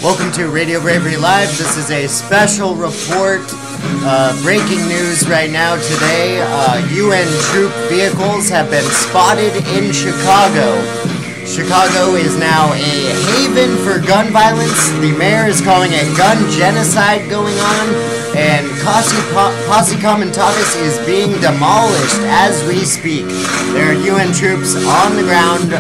Welcome to Radio Bravery Live. This is a special report. Breaking news right now today. UN troop vehicles have been spotted in Chicago. Chicago is now a haven for gun violence. The mayor is calling it gun genocide going on. And Posse Comitatus is being demolished as we speak. There are UN troops on the ground.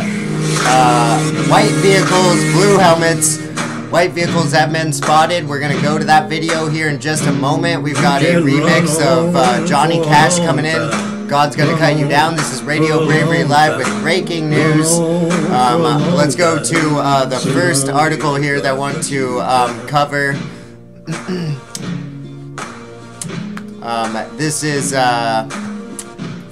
White vehicles, blue helmets. White vehicles have been spotted. We're going to go to that video here in just a moment. We've got a remix of Johnny Cash coming in. God's Gonna Cut You Down. This is Radio Bravery Live with breaking news. Let's go to the first article here that I want to cover. This is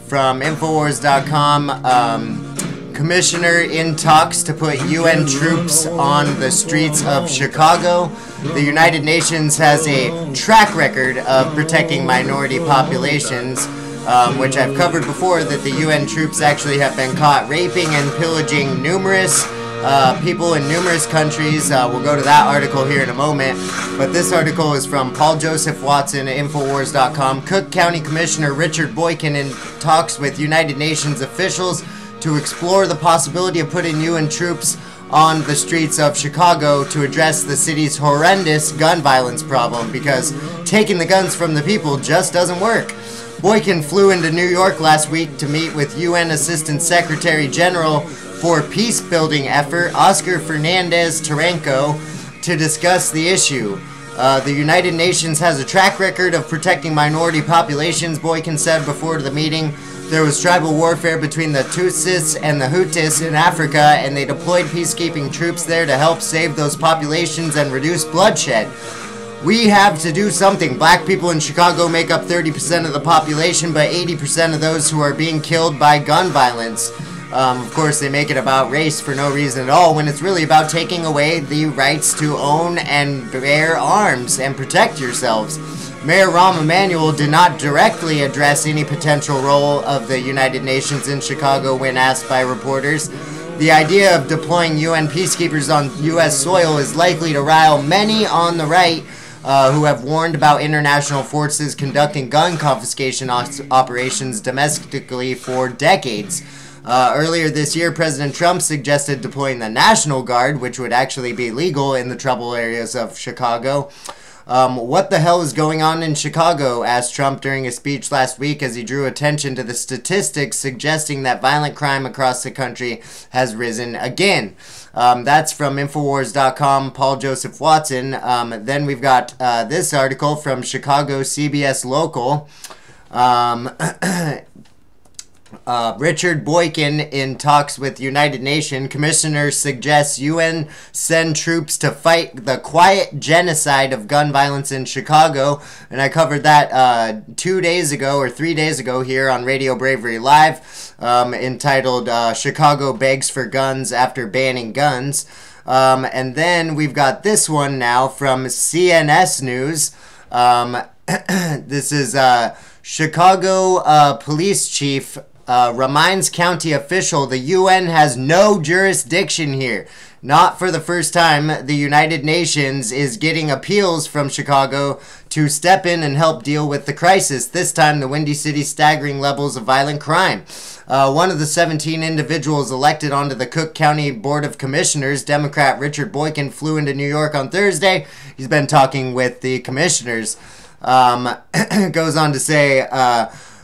from Infowars.com. Commissioner in talks to put UN troops on the streets of Chicago. The United Nations has a track record of protecting minority populations, which I've covered before, that the UN troops actually have been caught raping and pillaging numerous people in numerous countries. We'll go to that article here in a moment. But this article is from Paul Joseph Watson at Infowars.com. Cook County Commissioner Richard Boykin in talks with United Nations officials to explore the possibility of putting UN troops on the streets of Chicago to address the city's horrendous gun violence problem, because taking the guns from the people just doesn't work. Boykin flew into New York last week to meet with UN Assistant Secretary General for Peace-Building Effort, Oscar Fernandez Taranco, to discuss the issue. The United Nations has a track record of protecting minority populations, Boykin said before the meeting. There was tribal warfare between the Tutsis and the Hutus in Africa, and they deployed peacekeeping troops there to help save those populations and reduce bloodshed. We have to do something. Black people in Chicago make up 30% of the population, but 80% of those who are being killed by gun violence. Of course, they make it about race for no reason at all, when it's really about taking away the rights to own and bear arms and protect yourselves. Mayor Rahm Emanuel did not directly address any potential role of the United Nations in Chicago when asked by reporters. The idea of deploying UN peacekeepers on U.S. soil is likely to rile many on the right who have warned about international forces conducting gun confiscation operations domestically for decades. Earlier this year, President Trump suggested deploying the National Guard, which would actually be legal in the trouble areas of Chicago. What the hell is going on in Chicago? Asked Trump during a speech last week as he drew attention to the statistics suggesting that violent crime across the country has risen again. That's from Infowars.com, Paul Joseph Watson. Then we've got this article from Chicago CBS Local. Richard Boykin in talks with United Nations. Commissioner suggests UN send troops to fight the quiet genocide of gun violence in Chicago. And I covered that 2 days ago or 3 days ago here on Radio Bravery Live, entitled Chicago Begs for Guns After Banning Guns. And then we've got this one now from CNS News. This is Chicago Police Chief reminds county official the UN has no jurisdiction here. Not for the first time, the United Nations is getting appeals from Chicago to step in and help deal with the crisis. This time, the Windy City's staggering levels of violent crime. One of the 17 individuals elected onto the Cook County Board of Commissioners, Democrat Richard Boykin, flew into New York on Thursday. He's been talking with the commissioners. Goes on to say,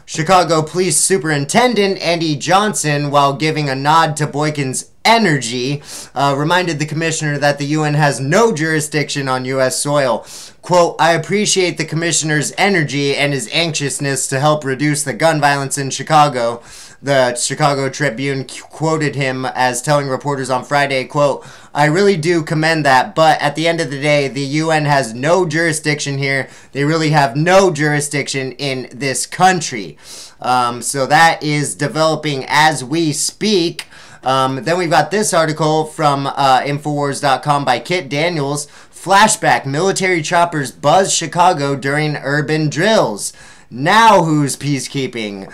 Chicago Police Superintendent Andy Johnson, while giving a nod to Boykin's energy, reminded the commissioner that the UN has no jurisdiction on U.S. soil. Quote, I appreciate the commissioner's energy and his anxiousness to help reduce the gun violence in Chicago. The Chicago Tribune quoted him as telling reporters on Friday, quote, I really do commend that, but at the end of the day, the UN has no jurisdiction here. They really have no jurisdiction in this country. So that is developing as we speak. Then we've got this article from Infowars.com by Kit Daniels. Flashback, military choppers buzz Chicago during urban drills. Now who's peacekeeping?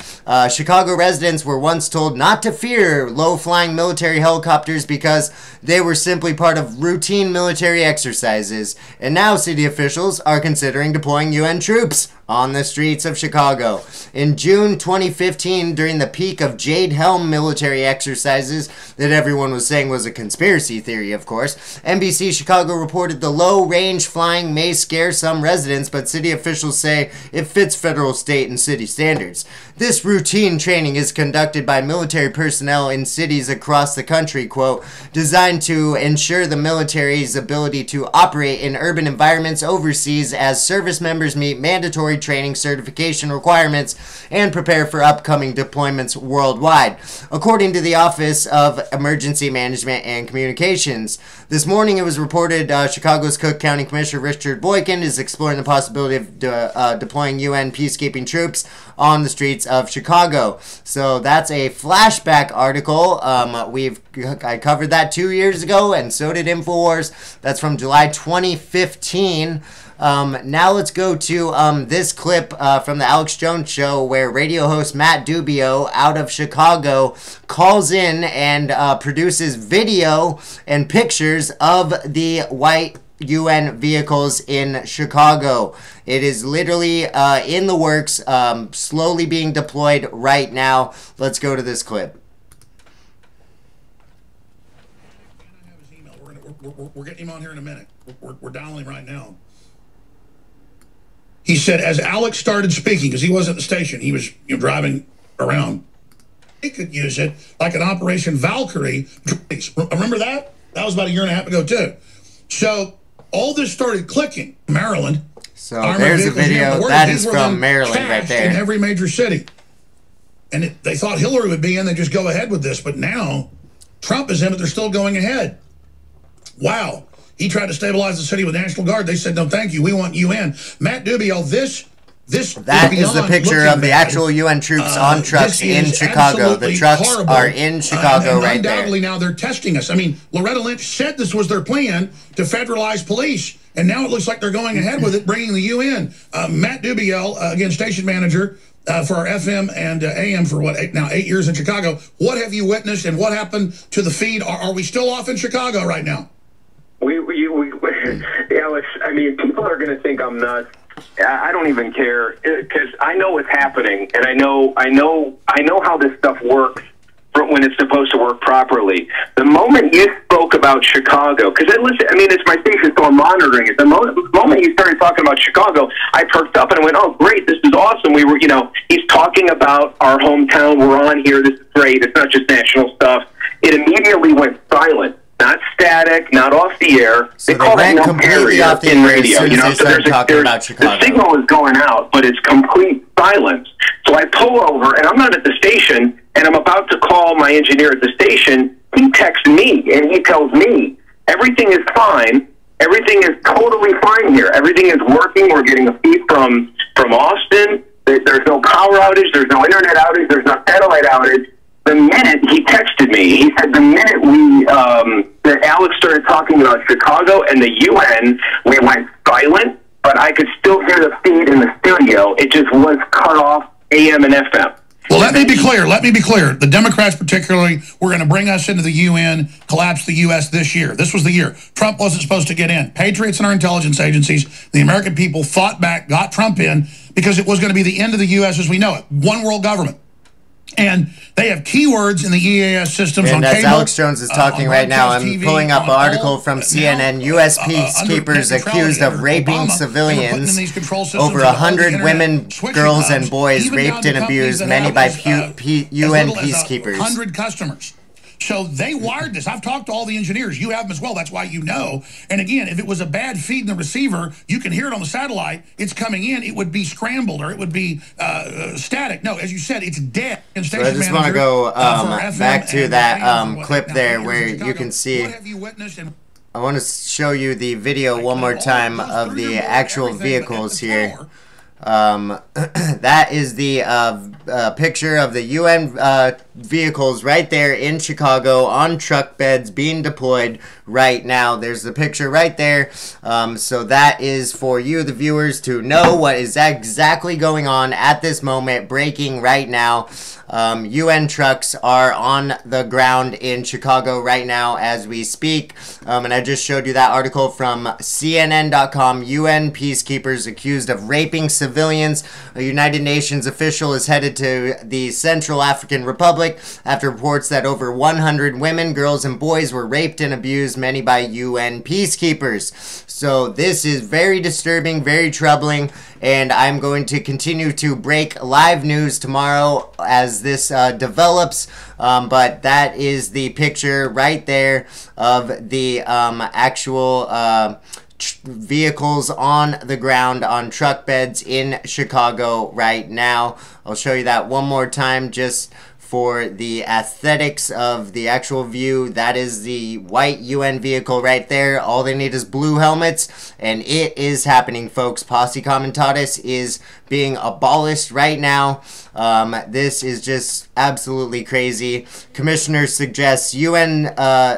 Chicago residents were once told not to fear low-flying military helicopters because they were simply part of routine military exercises. And now city officials are considering deploying UN troops on the streets of Chicago. In June 2015, during the peak of Jade Helm military exercises that everyone was saying was a conspiracy theory, of course, NBC Chicago reported the low-range flying may scare some residents, but city officials say it fits federal, state, and city standards. This routine training is conducted by military personnel in cities across the country, quote, designed to ensure the military's ability to operate in urban environments overseas as service members meet mandatory training certification requirements and prepare for upcoming deployments worldwide, according to the Office of Emergency Management and Communications. This morning it was reported Chicago's Cook County Commissioner Richard Boykin is exploring the possibility of deploying UN peacekeeping troops on the streets of Chicago. So that's a flashback article. I covered that 2 years ago, and so did InfoWars. That's from July 2015. Now let's go to this clip from the Alex Jones Show, where radio host Matt Dubiel out of Chicago calls in and produces video and pictures of the white UN vehicles in Chicago. It is literally in the works, slowly being deployed right now. Let's go to this clip. We're getting him on here in a minute. We're dialing right now. He said, as Alex started speaking, because he wasn't at the station, he was driving around, he could use it like an Operation Valkyrie. Remember that? That was about a year and a half ago, too. So all this started clicking. Maryland. So there's a video. That is from Maryland right there. In every major city. And they thought Hillary would be in. They just go ahead with this. But now Trump is in, but they're still going ahead. Wow. He tried to stabilize the city with National Guard. They said, no, thank you. We want UN. Matt Dubiel, that is the picture of the actual UN troops on trucks in Chicago. The trucks are in Chicago right there. Undoubtedly now they're testing us. I mean, Loretta Lynch said this was their plan to federalize police. And now it looks like they're going ahead with it, bringing the UN. Matt Dubiel, again, station manager for our FM and AM for what, 8 years in Chicago. What have you witnessed and what happened to the feed? Are we still off in Chicago right now? Alex, I mean, people are going to think I'm nuts. I don't even care because I know what's happening, and I know how this stuff works when it's supposed to work properly. The moment you spoke about Chicago, because I mean, it's my station, so I'm monitoring it. The moment you started talking about Chicago, I perked up and I went, "Oh, great! This is awesome." We were, he's talking about our hometown. We're on here. This is great. It's not just national stuff. It immediately went silent. Not static, not off the air. So they call it no completely off the air radio. So the signal is going out, but it's complete silence. So I pull over, and I'm not at the station, and I'm about to call my engineer at the station. He texts me, and he tells me, everything is fine. Everything is totally fine here. Everything is working. We're getting a feed from Austin. There's no power outage. There's no internet outage. There's no satellite outage. The minute he texted me, he said the minute that Alex started talking about Chicago and the UN, we went silent, but I could still hear the feed in the studio. It just was cut off AM and FM. Well, let me be clear. The Democrats particularly were going to bring us into the UN, collapse the U.S. this year. This was the year. Trump wasn't supposed to get in. Patriots and our intelligence agencies, the American people fought back, got Trump in, because it was going to be the end of the U.S. as we know it. One world government. And they have keywords in the EAS systems on cable. And as Alex Jones is talking right now, I'm pulling up an article from CNN. U.S. peacekeepers accused of raping civilians. Over 100 women, girls, and boys raped and abused, many by UN peacekeepers. 100 customers. So they wired this. I've talked to all the engineers. You have them as well. That's why you know. And again, if it was a bad feed in the receiver, you can hear it on the satellite. It's coming in. It would be scrambled or it would be static. No, as you said, it's dead. So I just want to go back to that clip there where you can see. I want to show you the video one more time of the actual vehicles here. That is the picture of the UN vehicles right there in Chicago on truck beds being deployed right now. There's the picture right there. So that is for you, the viewers, to know what is exactly going on at this moment, breaking right now. UN trucks are on the ground in Chicago right now as we speak. And I just showed you that article from CNN.com. UN peacekeepers accused of raping civilians. A United Nations official is headed to the Central African Republic after reports that over 100 women, girls, and boys were raped and abused, many by UN peacekeepers. So this is very disturbing, very troubling, and I'm going to continue to break live news tomorrow as this develops. But that is the picture right there of the actual vehicles on the ground on truck beds in Chicago right now. I'll show you that one more time just for the aesthetics of the actual view. That is the white UN vehicle right there. All they need is blue helmets, and it is happening, folks. Posse Comitatus is being abolished right now. This is just absolutely crazy. Commissioner suggests UN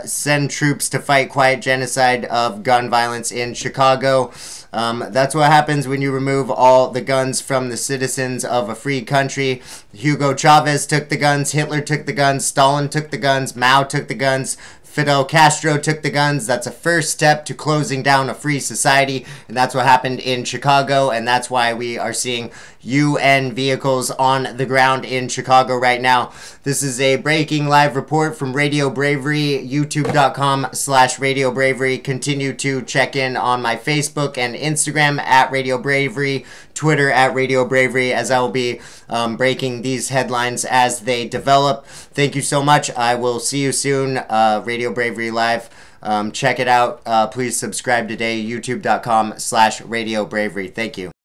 send troops to fight quiet genocide of gun violence in Chicago. That's what happens when you remove all the guns from the citizens of a free country. Hugo Chavez took the guns, Hitler took the guns, Stalin took the guns, Mao took the guns, Fidel Castro took the guns. That's a first step to closing down a free society, and that's what happened in Chicago, and that's why we are seeing UN vehicles on the ground in Chicago right now. This is a breaking live report from Radio Bravery, youtube.com/RadioBravery. Continue to check in on my Facebook and Instagram at Radio Bravery, Twitter at Radio Bravery, as I will be breaking these headlines as they develop. Thank you so much. I will see you soon. Radio Bravery Live. Check it out. Please subscribe today. youtube.com/Radio Bravery. Thank you.